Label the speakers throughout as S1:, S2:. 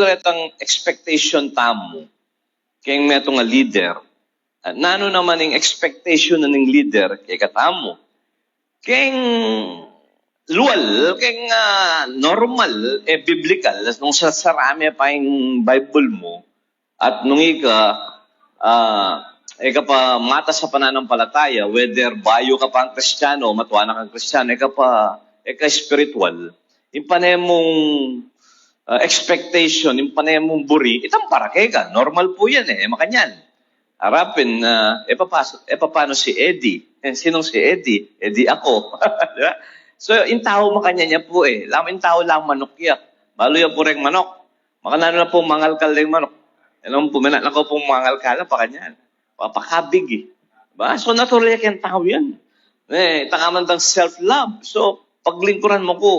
S1: Itang expectation tamo, kaya meto nga leader, nano naman yung expectation na ng leader, kaya katamo. Kaya luwal, kaya normal, biblical, nung sa sarami pa yung Bible mo, at nung ika pa mata sa pananampalataya, whether bayo ka pa ang Kristiyano o matuwa kang Kristiyano, ika spiritual, yung panay mong expectation, yung panay mong buri, itang para ka. Normal po yan makanyan. Harapin na, paano si Eddie? Sinong si Eddie? Eddie ako. Diba? So, yung tao makanya niya po Yung tao lang manok yan. Balo yan po rin manok. Makanano na po mangal ka lang manok. Alam po, ako pong mangal ka na pa kanyan. Papakabig Diba? So, natural yung tao yan. Tangaman tang self-love. So, paglingkuran mo ko,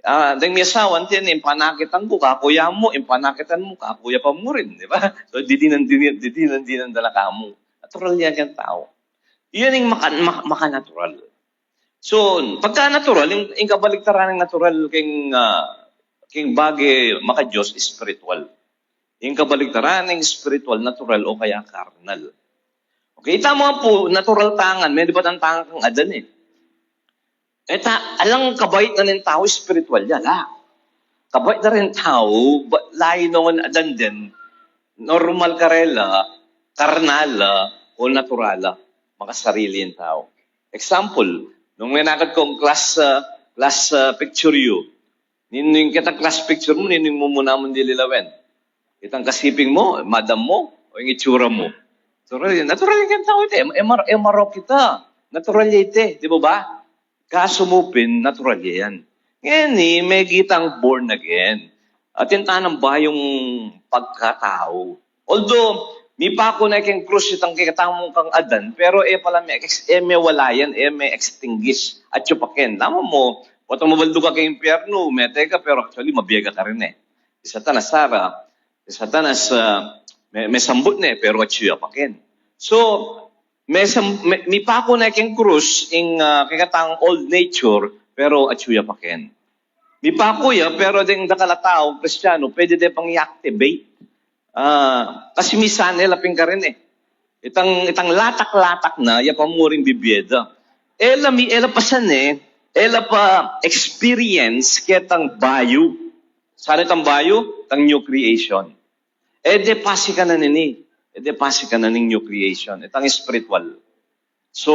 S1: dahil may asawan yan, panakitan ko, kakuya mo, panakitan mo, kakuya pa mo rin, di ba? So, didinan dala ka mo. Natural yan yung tao. Yan yung maka-natural. So, pagka-natural, yung kabaliktaran ng natural king bagay maka-Diyos, spiritual. Yung kabaliktaran ng spiritual, natural o kaya carnal. Okay, tama po, natural tangan. May di ba ang tangan kang Adan alang kabait na rin tao, spiritual yan. Kabait na rin tao, layo naman Adan din, normal karela, karnala, o naturala, makasarili yung tao. Example, nung may nakad kong class picture you, nining kita class picture mo, nining mo muna mong dililawen. Itang kasiping mo, madam mo, o yung itsura mo. Natural yung tao ito. Marok kita. Natural ito. Di ba? Kaso mo natural yan. Ngayon may kitang born again. At yung tanang ba yung pagkatao? Although, may pa ako na kang krus itang kikatamong kang Adan, pero pala may wala yan, may extinguish. At yupakin. Tama mo, wato mabaldo ka kay impyerno, may teka, pero actually, mabiyaga ka rin Isa tanas Sara, isa tanas, may sambut pero at yupakin. So, may pa ako na kang krus in kikatang old nature, pero at yupakin. May pa ako pero ding dakalatao, Kristiyano, pwede din pang i-activate. Kasi misan laping ka rin Itang latak-latak na, pa mo rin bibiyeda. Ela pasan ela pa experience ketang bayo. Saan itang bayo? Tang new creation. De pasi ka na nini. De pasi ka na ning new creation. Itang spiritual. So,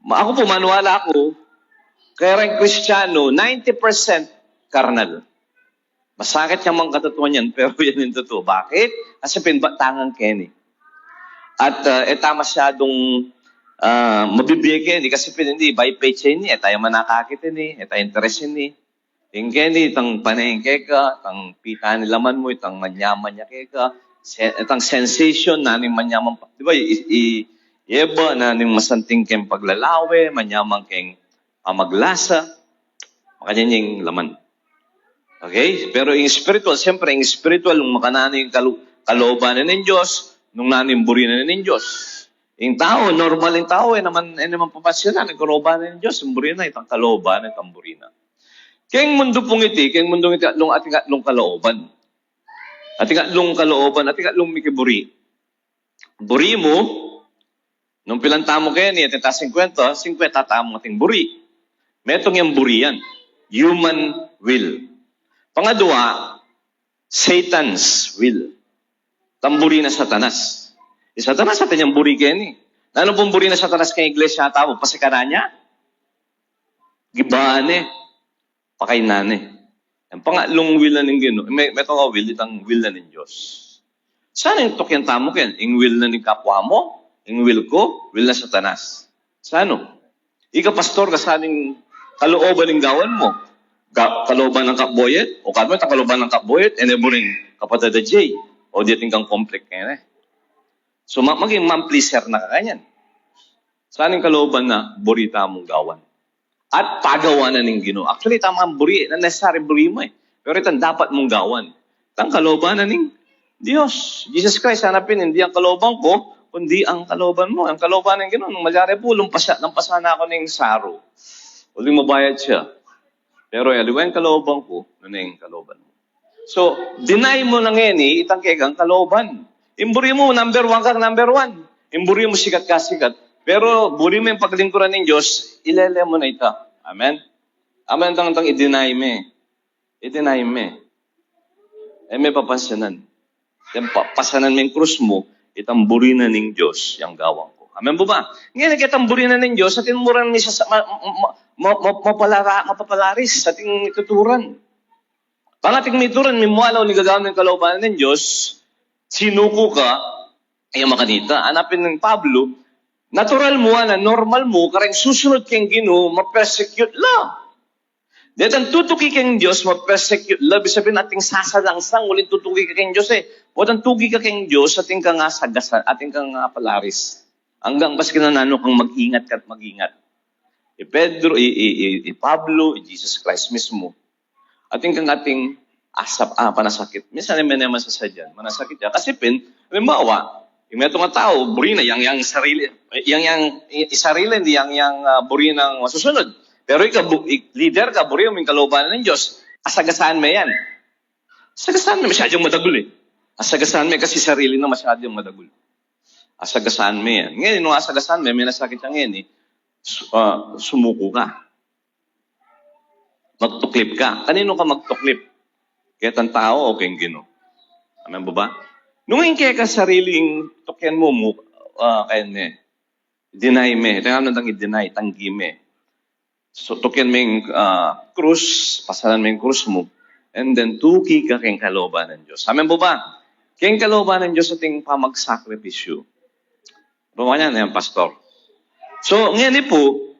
S1: ako po, manuwala ako, kaya rin Kristiyano, 90% carnal. Masakit yung mga katutuan yan, pero yan yung totoo. Bakit? Kasi pinbatangan Kenny. At tama masyadong mabibigay kasi hindi, by page niya, tayo manakakit tayo interest yung Kenny, itang panayin ka, itang pita nilaman mo, itang manyaman niya ka, itang sensation na ning manyaman pa. Di ba, iba na ning masanting keng paglalawe, manyaman keng maglasa, makanya yung laman. Okay? Pero yung spiritual, siyempre, yung spiritual, yung makanano yung kalooban ng Diyos, nung nanimburi na ng Diyos. Yung tao, normal yung tao, naman papasyon na, nagkalooban ng Diyos, imburi na, itang kalooban, itang buri na. Kaya yung mundo pong kaya yung mundo iti, ating atlong kalooban. Ating atlong kalooban, ating atlong mikiburi. Buri mo, nung pilantamo kayo niya, ating 50 tamo ating buri. Metong yung buri yan. Human will. Pangadwa, Satan's will. Tamburi na Satanas. Satanas atin yung buri kayo Ano pong buri na Satanas kay iglesia tao? Pasikana niya? Gibane. Pakainane. Ang pangatlong will na ng Gino, may itong will, itang will na ng Diyos. Saan yung tokyan tamo kayo? Yung will na ng kapwa mo? Yung will ko? Will na Satanas. Saan? Ika pastor, kasaning kalooban ng gawan mo? Kalooban ng kapboyet? O kalooban ng kalooban ng kapboyet? And mo rin kapatid na Jay? O di ating kang conflict kayo So, maging man-pleaser na kakanyan. Saan yung kalooban na burita mong gawan? At pagawanan ng Ginoo. Actually, tama ang buri. Na necessary buri mo Pero ito dapat mong gawan. Itang kalooban ng Diyos. Jesus Christ, hanapin, hindi ang kalooban ko, kundi ang kalooban mo. Ang kalooban ng Ginoo. Nung malyari po, lampasan ako ng saro. Uling mabayad siya. Pero aliwa yung kalooban ko, ano yung kalooban mo. So, deny mo na ngayon itang kekang kalooban. Imburi mo, number 1 kang number 1. Imburi mo sikat ka sikat. Pero, buri mo yung paglingkuran ng Diyos, ilele mo na ito. Amen? Amen tang i-deny me. I-deny me. May papansanan. Then, pasanan mo yung krus mo, itang buri na ng Diyos, yung gawang ko. Amen po ba? Ngayon, itang buri na ng Diyos, at tinmuran mo siya sa mapapalaris sa ating ituturan. Pangating mituran, mimualaw ni gagawin ng kaloobanan ng Diyos, sinuko ka, ay makanita. Hanapin ng Pablo, natural mo, normal mo, karang susunod kang Ginoo, ma-persecute la. Dahil ang tutuki kang Diyos, ma-persecute la. Ibig sabihin ating sasalangsang, ulit tutuki ka kang Diyos O ang tugi ka kang Diyos, ating ka nga sagasan, ating ka nga palaris. Hanggang baski na nano kang mag-ingat ka at mag-ingat. Pedro, Pablo, Jesus Christ mismo, ating kang ating panasakit. Minsan may naman sa sadyan, manasakit niya. Kasi halimbawa, yung may nga tao, buri na, yang sarili, sarili, hindi yang buri ng masusunod. Pero ikaw, leader ka, buri yung kaloobanan ng Diyos, asagasaan mo yan. Asagasaan mo, masyadong madagul Asagasaan mo kasi sarili na masyadong madagul. Asagasaan mo yan. Ngayon, nung asagasaan mo, may nasakit siya ngayon sumuko ka. Magtuklip ka. Kanino ka magtuklip? Kaya ang tao o kayong Ginoo? Amen ba ba? Nung kaya ka sariling tukyan mo, kaya me, deny me. Ito nga nang i-deny, tanggi me. So, tukyan mo yung krus, pasalan mo yung krus mo, and then tuki ka kayong kalooban ng Diyos. Amen ba ba? Kayong kalooban ng Diyos ating pamagsakripisyo. Bumawa niya na yan, pastor. So, ngayon po,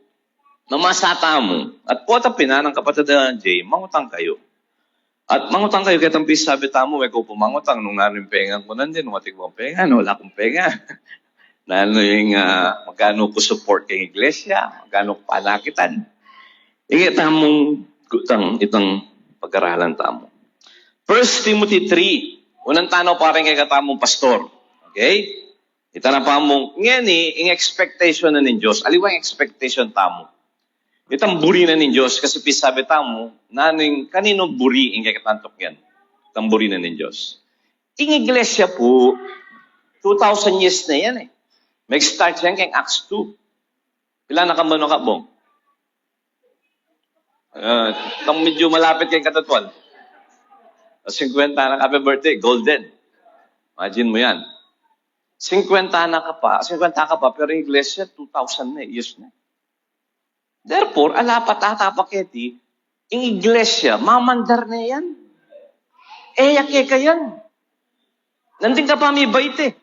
S1: namasata mo, at po ng kapatid na Jay, mangutang kayo. At mangutang kayo, kaya tampis sabi tamo, may ko pumangutang, nung namin pengang ko nandun, nung ating mo penga, wala akong penga. Lalo yung magkano ko support kay iglesia, magkano ko palakitan. Ingit tamong itang pag-aralan tamo. 1 Timothy 3, unang tanaw pa rin kay katamong pastor. Okay? Ita na pa mong, ngayon yung expectation na ng Diyos, aliwa yung expectation tamo. Itang buri na ng Diyos, kasi pisabi tamo, kanino buri yung kakatantok yan? Itang buri na ng Diyos. Yung iglesia po, 2,000 years na yan Mag-start yan kay Acts 2. Pila na kamano ka, Bong? Itang medyo malapit kay katatwal. 50 na happy birthday, golden. Imagine mo yan. 50 ka pa, pero yung iglesia, 2,000 na years na. Therefore, alapat atapaketi, yung iglesia, mamandar na yan. Yake ka yan. Nandun ka pa may bait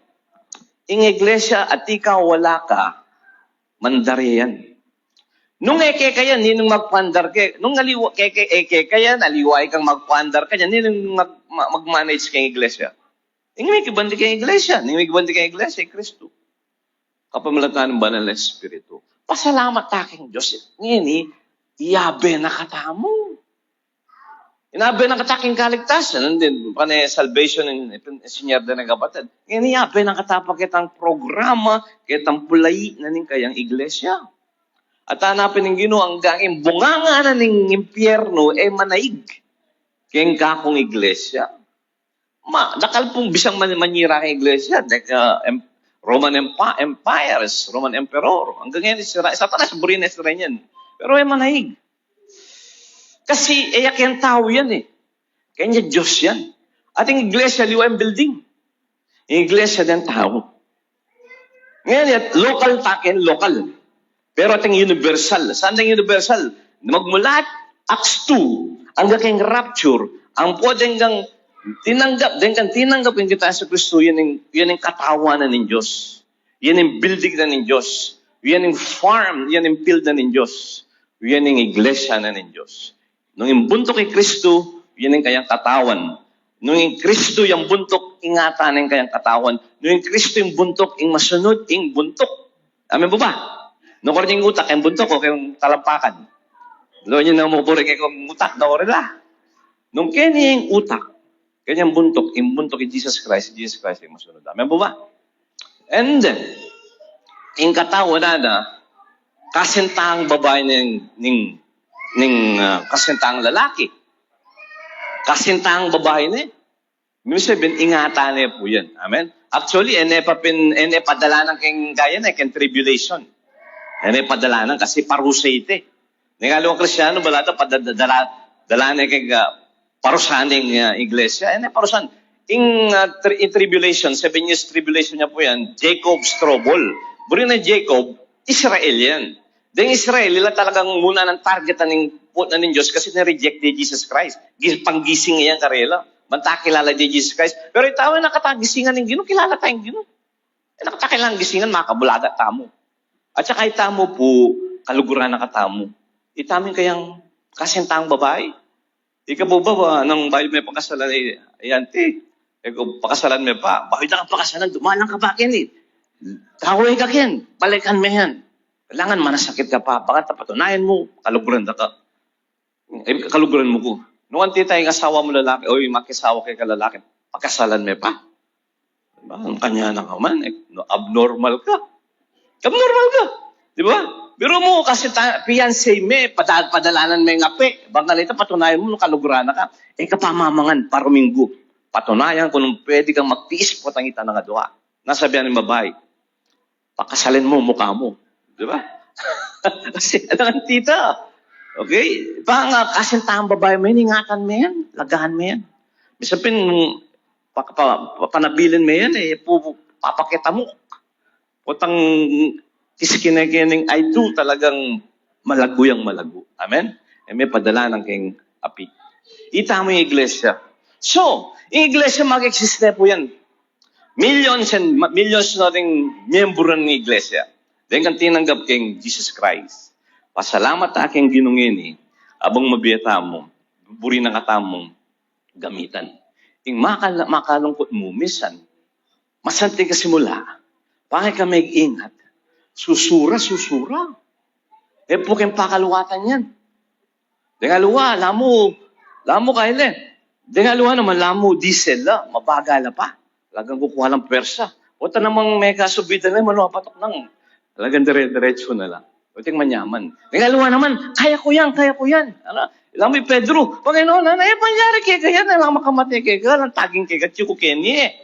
S1: Yung iglesia at ikaw wala ka, mandar yan. Nung eke ka yan, ninong magpandar ka. Nung eke ka yan, aliway kang magpandar ka yan, ninong mag-manage kang iglesia. Yung may kibandi kang iglesia. Yung may kibandi kang iglesia, Kristo. Kapamalatan ng banal na Espiritu. Pasalamat taking Diyos. Ngayon iyabe na katamo. Inabe na kataking kaligtasan. Nandun, salvation ng sinyerda ng kapatid. Ngayon iyabe na katapag kitang programa, kitang pulay na ning kayang iglesia. At hanapin ng Ginoo ang gangin, bunganga na ng impyerno, manaig. Kayang kakong iglesia. Dakal pong bisang manira ng iglesia. Roman empires, Roman emperor. Hanggang ngayon, Satanas, burin na sila yan. Pero manahig. Kasi iyak yung tao yan Kanya Diyos yan. Ating iglesia, liwa yung building. Yung iglesia din tao. Ngayon, local takin, local. Pero ating universal. Saan ang universal? Magmula Acts 2, hanggang kayong rapture, ang pwedeng kang tinanggap yung kita sa Kristo, yan yung katawanan ng Diyos. Yan yung building na ng Diyos. Yan yung farm, yan yung field na ng Diyos. Yan yung iglesia na ng Diyos. Nung yung buntok kay Kristo, yan yung kayang katawan. Nung yung Kristo yung buntok, ingatan yung kayang katawan. Nung yung Kristo yung buntok, yung masunod, yung buntok. Amen po ba? Nung ko rin yung utak, yung buntok o kayong talampakan. Doon yung namupuri kay kong utak, nakorila. Nung kanya yung utak, kanyang buntok, yung buntok kay Jesus Christ yung masunod. Amen po ba? And then, yung katawan na kasintahang babae ng kasintahang lalaki. Kasintang babae na eh. Ibig sabihin, ingatan niya po yan. Amen? Actually, ene padalanan keng gaya na, keng tribulation. Ene padalanan kasi parusa ite. Nengalawang Kristyano, balata, dalanan keng parusahan ng iglesia. Ene parusahan. In tribulation, 7 years tribulation niya po yan, Jacob's trouble. Buri na Jacob, Israel yan. Then Israel, nila talagang muna ng targetan ng Diyos kasi na-reject ni Jesus Christ. Panggising yan karela. Banta kilala ni Jesus Christ. Pero itawa nakatagisingan ng Ginoo, kilala tayong Ginoo. Nakatakilang gisingan, makabulaga tamo. At saka itamo po, kaluguran na katamo. Itamin kayang kasintang babae. Ika po ba nang bayo may pakasalan ayante? Eko pakasalan may pa. Bakit ka pakasalan? Dumalang ka ba kin eh? Kaway ka kin. Balikan mo yan. Kailangan manasakit ka pa. Baka patunayan mo, kaluguran na ka. Kaluguran mo ko. Noon tayong asawa mo lalaki, o yung makisawa kay kalalaki, pakasalan mo pa. Diba? Ang kanya na ka man, abnormal ka. Abnormal ka. Diba? Pero mo, kasi fiancé me, padalanan mo yung ape. Baka nalita, patunayan mo, kaluguran na ka. Kapamamangan, paruminggo. Patunayan kung pwede kang magtiis po tangita ng adwa. Nasabihan ng babae, pakasalin mo mukha mo. Diba? Kasi, ang tita, okay? Kasintang babae mo yan, ingatan mo yan, lagahan mo yan. Bisapin, panabilin mo yan, papakita mo. Putang kiskinekining I do talagang malaguyang malago. Amen? May padala ng king api. Ita mo yung iglesia. So, yung iglesia mag-exist na po yan. Millions and millions na rin miyembro ng iglesia. Then kang tinanggap king Jesus Christ. Pasalamat aking ginungin abang mabiyata mo, buri ng katamong gamitan. Yung makalungkot mo, misan, masanti ka simula, bakit ka may ingat? Susura. Po kayong pakaluwatan yan. Dengaluwa, lamo kaile. Dengaluwa naman, lamo diesel la, mabagala pa. Talagang kukuha ng persa. O ta namang may kasubida na, manuapatok nang. Talagang dire-diretso na lang. O ting manyaman. Dengaluwa naman, kaya ko yan. Alam mo, Pedro, Panginoon, pangyari kaya kaya na lang makamatay kaya kaya, lang taging kaya kaya ko kenye.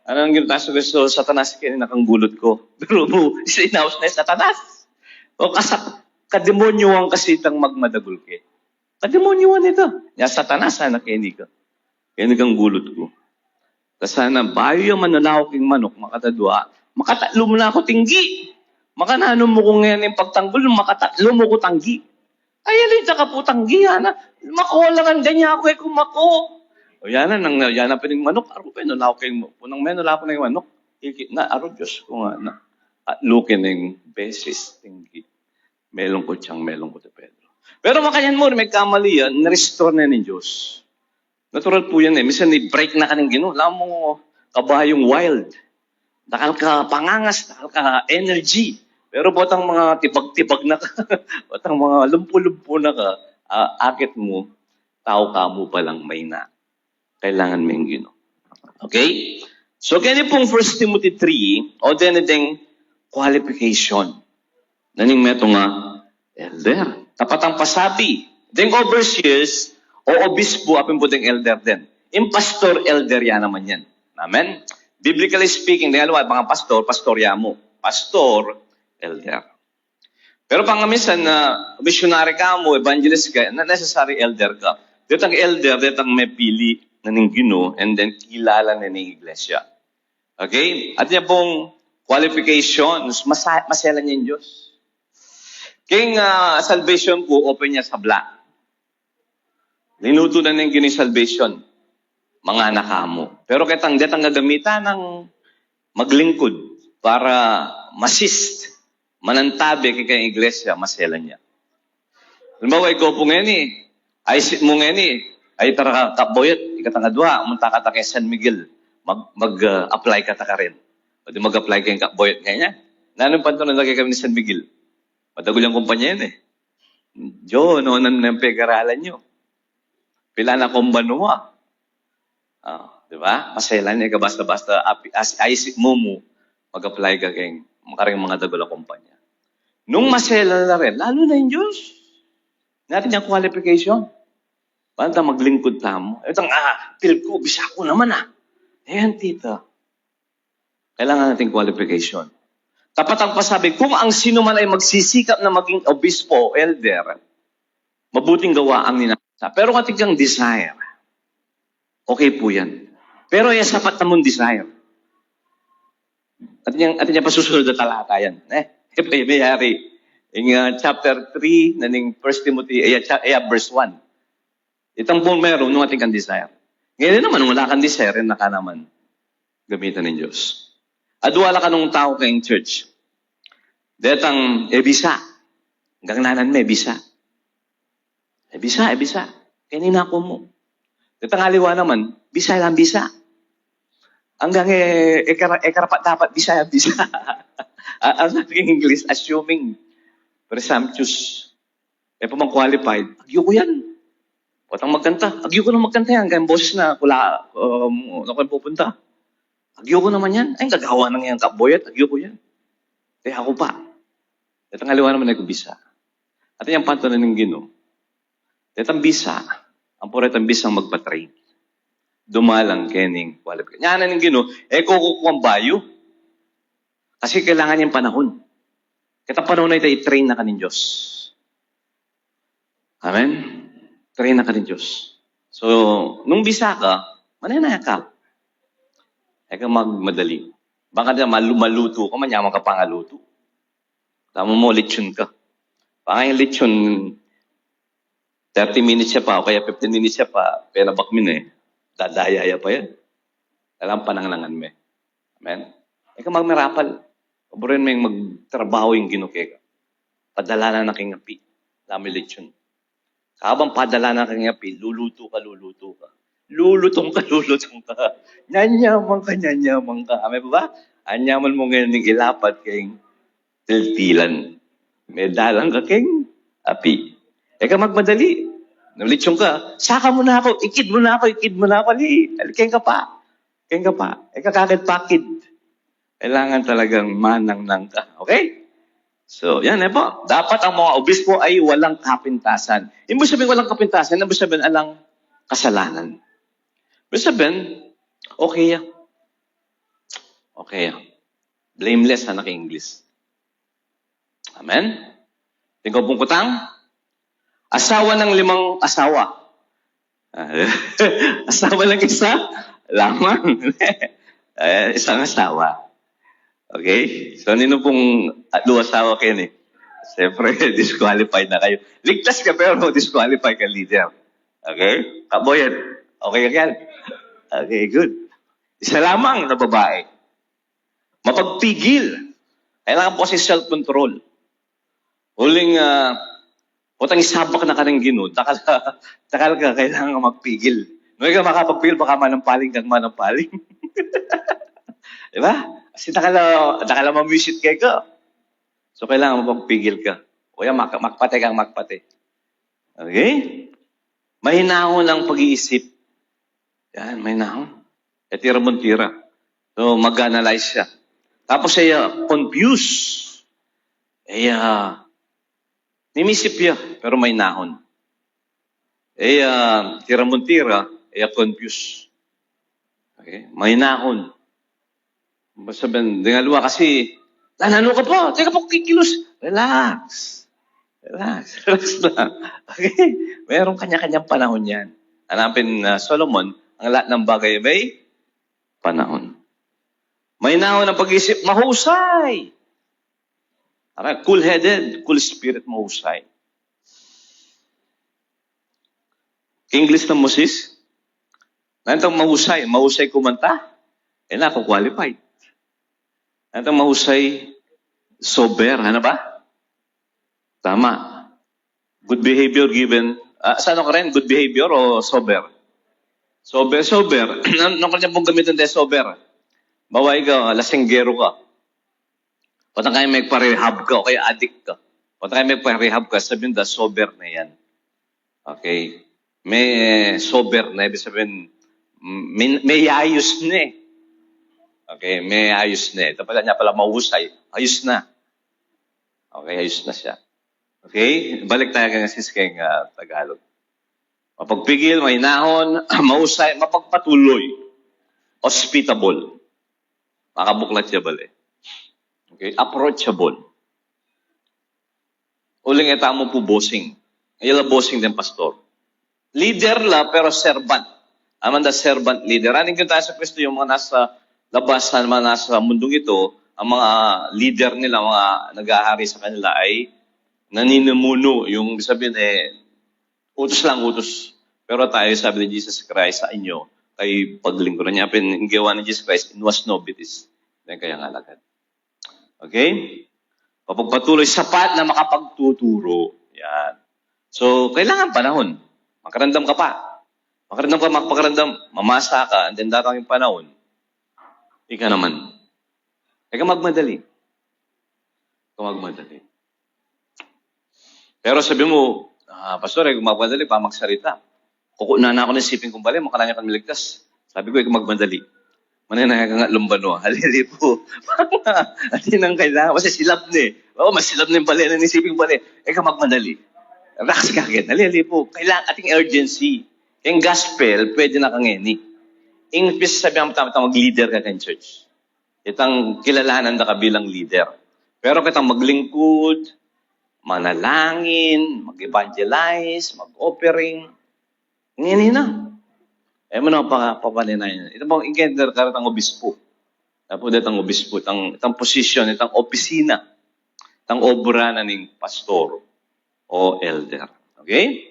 S1: Anong ginutaso gusto, Satanas kaya nakang gulot ko. Pero mo, inaos na Satanas. O kademonyoan kasi itang magmadagul ke. Kademonyoan ito. Ya Satanas, sana kaya ka. Kaya kang gulot ko. Kasana, bayo yung mananaw king manok, makatadwa, makatatlo mo na ako tinggi. Makanano mo kung ngayon yung pagtanggol, makatatlo mo ko tanggi. Ay, alita ka po tanggi, na. Makulangan ganyan ako, kumako. O yan na pining manok, aro pa yun, nalaw kayong, punang may nalaw ko na yung manok, ikit na, aro Diyos ko nga na, at lukin ng beses, tinggi. Melong ko na Pedro. Pero makayan mo, may kamali yan, na-restore na ng Diyos. Natural po yan minsan i-break na ka ng Ginoo. Alam mo, kabayong wild. Nakal ka pangangas, nakal ka energy. Pero botang mga tibag-tibag na ka, botang mga lumpo-lumpo na ka, akit mo, tao ka mo palang may na. Kailangan mo yung Ginoo. Okay? So, kaya pong 1 Timothy 3, o din qualification. Naning meto nga, elder. Tapat ang pasabi. Ding overseers, o obispo, apin po ding elder din. Yung pastor, elder yan naman yan. Amen? Biblically speaking, mga pastorya mo. Pastor, elder. Pero pang minsan na missionary ka mo, evangelist ka, na necessary elder ka. Dito ang elder, dito ang may pili na ng Ginoo, and then kilala na ng iglesia. Okay? At yan pong qualifications, masela niya yung Diyos. King salvation po, open niya sa black. Linuto na ng Ginoo salvation, mga nakamo. Pero kitang detang gagamitan ng maglingkod para masist, manantabi kay iglesia, masela niya. Halimbawa, ikaw po ngayon ay sit mo ngayon ay tara kaboyot, ikatangadwa, munta ka ta kay San Miguel, mag-apply ka ta ka rin. Pwede mag-apply kay kaboyot ngayon. Nanong panto na lagay kami ni San Miguel? Madagol yung kumpanya yun Diyo, noonan na yung pag-aralan nyo. Pila na kumbanwa. Di ba? Masela niya ka basta-basta isip mo mag-apply ka kay makaring mga dagol kumpanya. Nung masela na rin, lalo na yung Diyos. Natin yung qualification. Paano ta maglingkod tamo? Itong, feel ko, bisa ko naman Ayan, tita. Kailangan nating qualification. Tapat ang pasabi, kung ang sino man ay magsisikap na maging obispo o elder, mabuting gawa ang ninasa. Pero kung ating kang desire, okay po yan. Pero yung sapat na mong desire. At niya pasusunod na talata yan. Mayari. Yung chapter 3, naning 1 Timothy, verse 1. Itang po meron nung ating kang desire. Ngayon naman, wala kang desire, naka naman gamitan ng Diyos. At wala ka nung tao kayong church. Detang, bisa. Hanggang nanan may bisa. Bisa. Kanina ko mo. Detang aliwa naman, bisa lang bisa. Hanggang karapat dapat bisa. Ang naging English, assuming, presumptuous. Pamang qualified, agyo ko yan. Patang magkanta. Agyo ko na magkanta yan. Kaya boses na ako pupunta. Agyo ko naman yan. Ay, gagawa nang yan kaboyat. Agyo ko yan. Kaya ako pa. At ang aliwa naman ay kubisa. At yung panto na ng Ginoo. At ang bisa, ang puret ang bisang magpatrain. Dumalang kening qualified. Yan na ng Ginoo, kukukuha bayo. Kasi kailangan yung panahon. Kita panahon na ito, i-train na ka ng Diyos. Amen? Train na ka ng Diyos. So, nung bisa ka, mananaya ka. Eka magmadali. Baka na maluto ka, manyaman ka pangaluto. Tama mo, lechon ka. Baka yung lechon, 30 minutes siya pa, o kaya 15 minutes siya pa, penabak min dadayaya pa yan. Alam pananglangan me. Amen? Eka magmerapal. Paborin mo yung magtrabaho yung ginuke ka. Padala na nakingapi. Dami lechon. Habang padala na kingapi, luluto ka. Lulutong ka. Nyanyaman ka. Amen ba? Anyaman mo ngayon ng ilapat kayong tiltilan. May dalang ka kayong api. Eka magmadali. Nalitsong ka. Saka mo na ako. Ikid mo na ako. Kaya ka pa. Eka kagad pakid. Kailangan talagang manang-nang ka. Okay? So, yan po. Dapat ang mga obispo ay walang kapintasan. Ibig sabihin walang kapintasan, ibig sabihin alang kasalanan. Ibig sabihin, okay. Blameless na naka-English. Amen? Tingko pong kutang. Asawa ng 5 asawa. Asawa ng isa? Lamang. Isang asawa. Okay? So, nino pong 2 asawa kayo Siyempre, disqualified na kayo. Ligtas ka pero disqualified ka leader. Okay? Kaboyan. Okay ka yan? Okay, good. Isa lamang na babae. Mapagpigil. Kailangan po si self-control. Huling, utang isabak na ka ng Ginoo, takal ka, kailangan magpigil. Nung ka makapagpigil, baka manampaling kang manampaling. Diba? Kasi nakala mamusit kayo ka. So, kailangan magpigil ka. O yan, makpate kang makpate. Okay? Mahinahon ang pag-iisip. Yan, mahinahon. E tira mong tira. So, mag-analyze siya. Tapos siya, confused. Nimisip niya, pero may nahon. Tira mong tira, confused. Okay? May nahon. Sabihin, dingalawa kasi, ano ka po? Teka po, kikilos. Relax lang. Okay? Mayroong kanya-kanyang panahon yan. Hanapin Solomon, ang lahat ng bagay may panahon. May nahon ng pag-isip, mahusay. Cool-headed, cool spirit, mahusay. English ng Moses, nantang mahusay kumanta, ako qualified. Nantang mahusay, sober, ano ba? Tama. Good behavior given, saan ka rin? Good behavior o sober? Sober. Ano ka niya pong gamitin tayo sober? Baway ka, lasinggero ka. Patang kayo may pa-rehab ka o kaya addict ka. Patang kayo may pa-rehab ka, sabihin na sober na yan. Okay? May sober na, ibig sabihin, may ayos na Okay, may ayos na Ito pala niya pala mahusay. Ayos na. Okay, ayos na siya. Okay? Balik tayo kay sis kay Tagalog. Mapagpigil, mainahon, mahusay, mapagpatuloy, hospitable. Makabuklat siya bali. Okay? Approachable. Uling eta mo po bossing. Ayala bossing din, pastor. Leader la, pero servant. Amanda servant leader. Aning tayo sa Kristo, yung mga nasa labas, mga nasa mundong ito, ang mga leader nila, mga nag-ahari sa kanila ay naninimuno. Yung sabihin utos lang, utos. Pero tayo, sabi ni Jesus Christ sa inyo, kay paglingkuran niya, pinagawa ni Jesus Christ, in was nobilis. Yan kaya nga lagad. Okay? Papagpatuloy, sapat na makapagtuturo. Yan. So, kailangan panahon. Makaramdam ka pa. Makaramdam, mamasa ka, and then datang yung panahon, ika naman. Ika magmadali. Pero sabi mo, pastor, ika magmadali pa magsalita. Kukunan ako ng siping kong bali, makalanya kang miligtas. Sabi ko, ika magmadali. Mananaya ka nga lumbano. Halili po. Hindi nang kailangan. Kasi silap na mas silap na yung bali na nisiping bali. Ika magmadali. Relax ka agad. Halili po. Kailangan ating urgency. Yung gospel, pwede na kang eni. English sabi ang mag-leader ka kan church. Itang kilalanan na ka bilang leader. Pero kitang maglingkod, manalangin, mag-evangelize, mag-offering, ngini na. Mo na papaninayan. Ito bang ingender ka itang obispo. Tapos itang obispo, itang posisyon, itang opisina, itang obra na ning pastor o elder. Okay?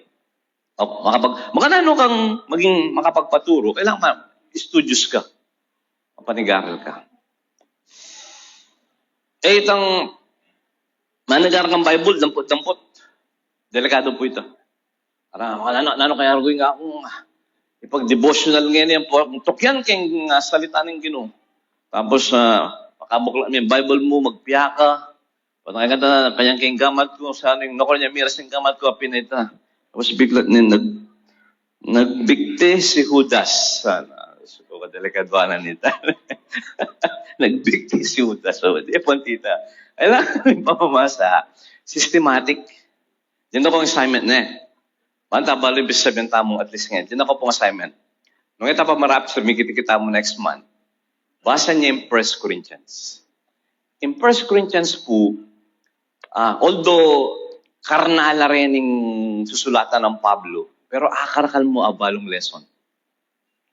S1: Makanano kang maging makapagpaturo, kailangan studious ka. Mapanigaral ka. Itang managar kang Bible, dampot-dampot. Delikado po ito. Para, nano kaya arguin nga akong ipag-devotional ngayon yan po. Tukyan kayong salita ng Ginoo. Tapos, makabukla yung Bible mo, magpiya ka. Pagkakata na, kanyang kayong gamat ko, sa anong nokol niya, miras yung gamat ko, pinita. Tapos bigla, nagbigti si Judas. Sana, so, kadelikadwanan nita. Nagbigti si Judas. So, di po, tita. Kailangan pamamasa. Systematic. Diyan ako ang assignment na Banta, balo yung sabihin tamong at least ngayon. Diyan ako pong assignment. Nung ito pa marap, kita mo next month. Basa niya yung 1 Corinthians. In 1 Corinthians po, although karnala rin yung susulatan ng Pablo, pero akarakal mo abalong lesson.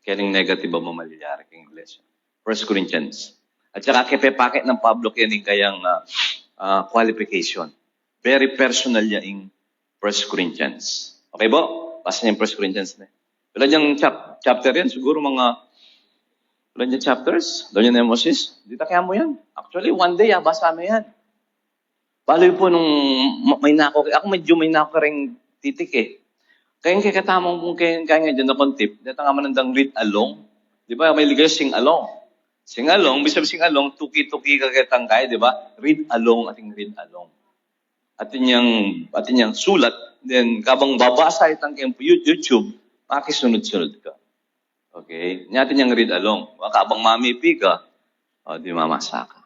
S1: Kaya yung negative ba mamalyari kayong lesson. 1 Corinthians. At saka kipepakit ng Pablo kaya yung kayang qualification. Very personal niya in 1 Corinthians. Okay ba? Basta niya yung 1 Corinthians na. Wala niyang chapter yan. Siguro wala niyang chapters. Doon niya na Moses. Dito kaya mo yan. Actually, one day, basa mo yan. Baloy po nung may nako. Ako medyo may nako rin titik Kaya yung kakatamong kung kaya nga dyan akong tip, dito nga manandang read along. Di ba? May ligay sing along. Sing along, bisab sing along, tuki-tuki kakitang kaya, di ba? Read along, ating read along. Atin yang sulat, then kabang babasa itang YouTube, makisunod-sunod ka. Okay? Natin yung read along. Kabang mamipi ka, di mamasa ka.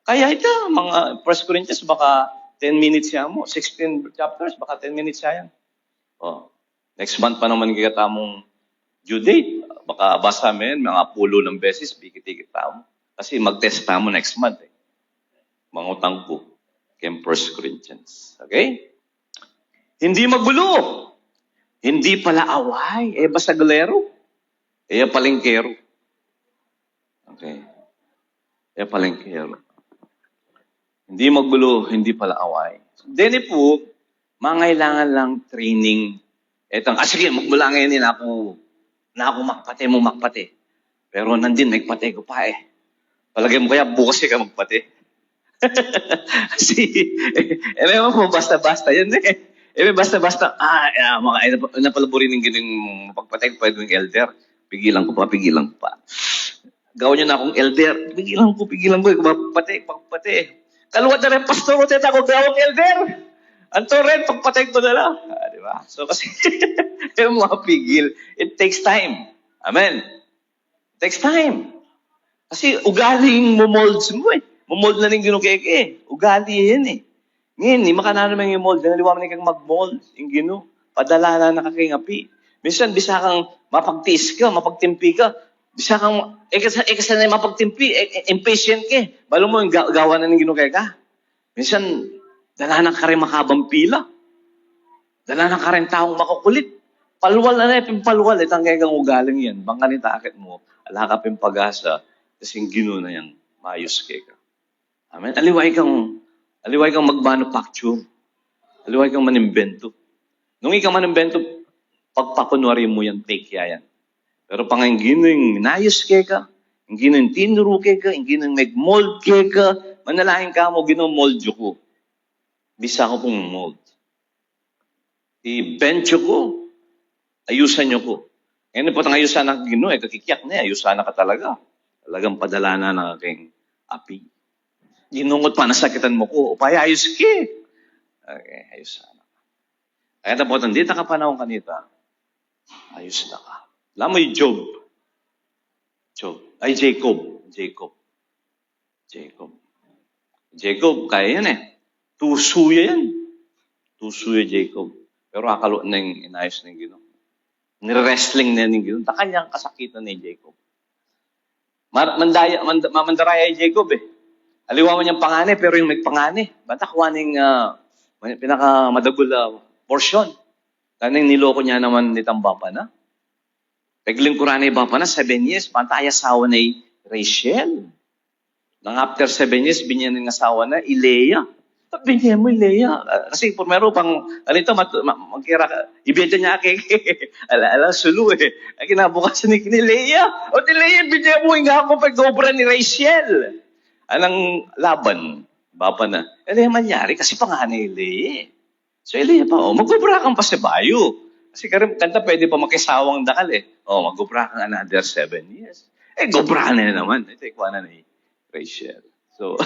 S1: Kaya ito, mga 1 Corinthians, baka 10 minutes siya mo. 16 chapters, baka 10 minutes siya yan. Next month pa naman kikatamong due date. Baka basa mo yan, mga 10 ng beses, bikit-ikit mo. Kasi mag-test mo next month. Mangutang po. Kaya 1 Corinthians. Okay? Hindi magulo. Hindi pala away. Basta galero. Palengkero. Okay. Palengkero. Hindi magulo, hindi pala away. Then po, mangailangan lang training. Sige, magmula ngayon na ako makpate. Pero nandin, nagpate ko pa Palagay mo kaya, bukas ka magpate. Kasi, may mo basta-basta yan may basta-basta, mga napalaborin ng ganyung pagpatay ko pa yung elder. Pigilan ko pa. Gawin niyo na akong elder. Pigilan ko. Pagpatay. Kaluwat na rin, pastor, ko teta ko gawang elder. Anto rin, pagpatay ko na lang. Di ba? So, kasi, yung mga pigil, it takes time. Amen. It takes time. Kasi, ugaling molds mo Mumold na rin ginukeke. Ugali yan Ngayon, makanano naman yung mold. Naliwa man kang mag-mold. Yung gino. padala na nakakingapi. Minsan, bisa kang mapagtiis ka, mapagtimpi ka, bisa kang, kasi na mapagtimpi, impatient ka. Balo mo, gawa na ng ginukay ka. Minsan, dala ka rin makabang pila. Dala ka rin taong makukulit. Palwal na rin, palwal. Itang kaya kang ugaling yan. Bangka ni takit mo, ala ka pag-asa, kasing gino na yan, maayos ka. Amen? Aliway kang mag-manufacture. Aliway kang manimbento. Nung ikaw manimbento, pagpakunwari mo yan, take yan. Pero pang ang gino'ng nayos ka, ang gino'ng tinuro ka, ang gino'ng nag-mold ka, manalahin ka mo, gino-mold ko. Bisa ko pong mold. I-bencho ko, ayusan nyo ko. Ngayon po tang ayusan na gino, kakikiyak na, ayusan na ka talaga. Talagang padala na ng aking api. Ginungot pa, nasakitan mo ko, upaya ayos ki. Okay, ayusan na. Kaya tapos, nandito ka panahon kanita, ayos na ka. Alam mo yung Job. Jacob, kaya yan eh. Tusuya yan. Tusuya Jacob. Pero akalo na yung inayos na yung gino. Nire-wrestling na yung gino. Kanyang kasakitan ni Jacob. Mamandaraya yung Jacob eh. Aliwa mo niyang pangani, pero yung nagpangani. Bata kuha ng pinakamadagul portion. Kanang niloko niya naman nitang bapa na. Pagling kurani bapa na, 7 years, pantay asawa na Rachel. Nang after 7 years, binyan ng asawa na, Ilea. Binyan mo, Ilea. Kasi meron pang, magkira ka, ibenta niya ala, sulu eh. Ay, kinabukasan ni Ilea. O, Ilea, binyan mo, nga ako pag-obra ni Rachel. Anang laban, bapa na. Ilea manyari, kasi panganay Ilea. So, Ilea pa, mag-obra kang pa sa bayo. Kasi kanta pwede pa makisawang dakal eh. Mag-obra kang another 7 years. Gobra na naman. Ito, ikuha na ni Rachel. So,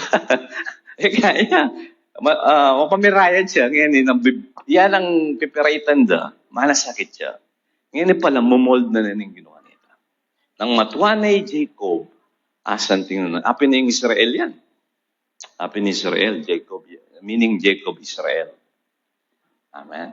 S1: kaya, mapamirayan siya. Ngayon, yan ang pipiraitan da, malasakit siya. Ngayon pala, mumold na ng ginawa nila. Nang matuwa na Jacob, asan tingnan na. Api na yung Israel yan. Api ni Israel, Jacob. Meaning Jacob, Israel. Amen.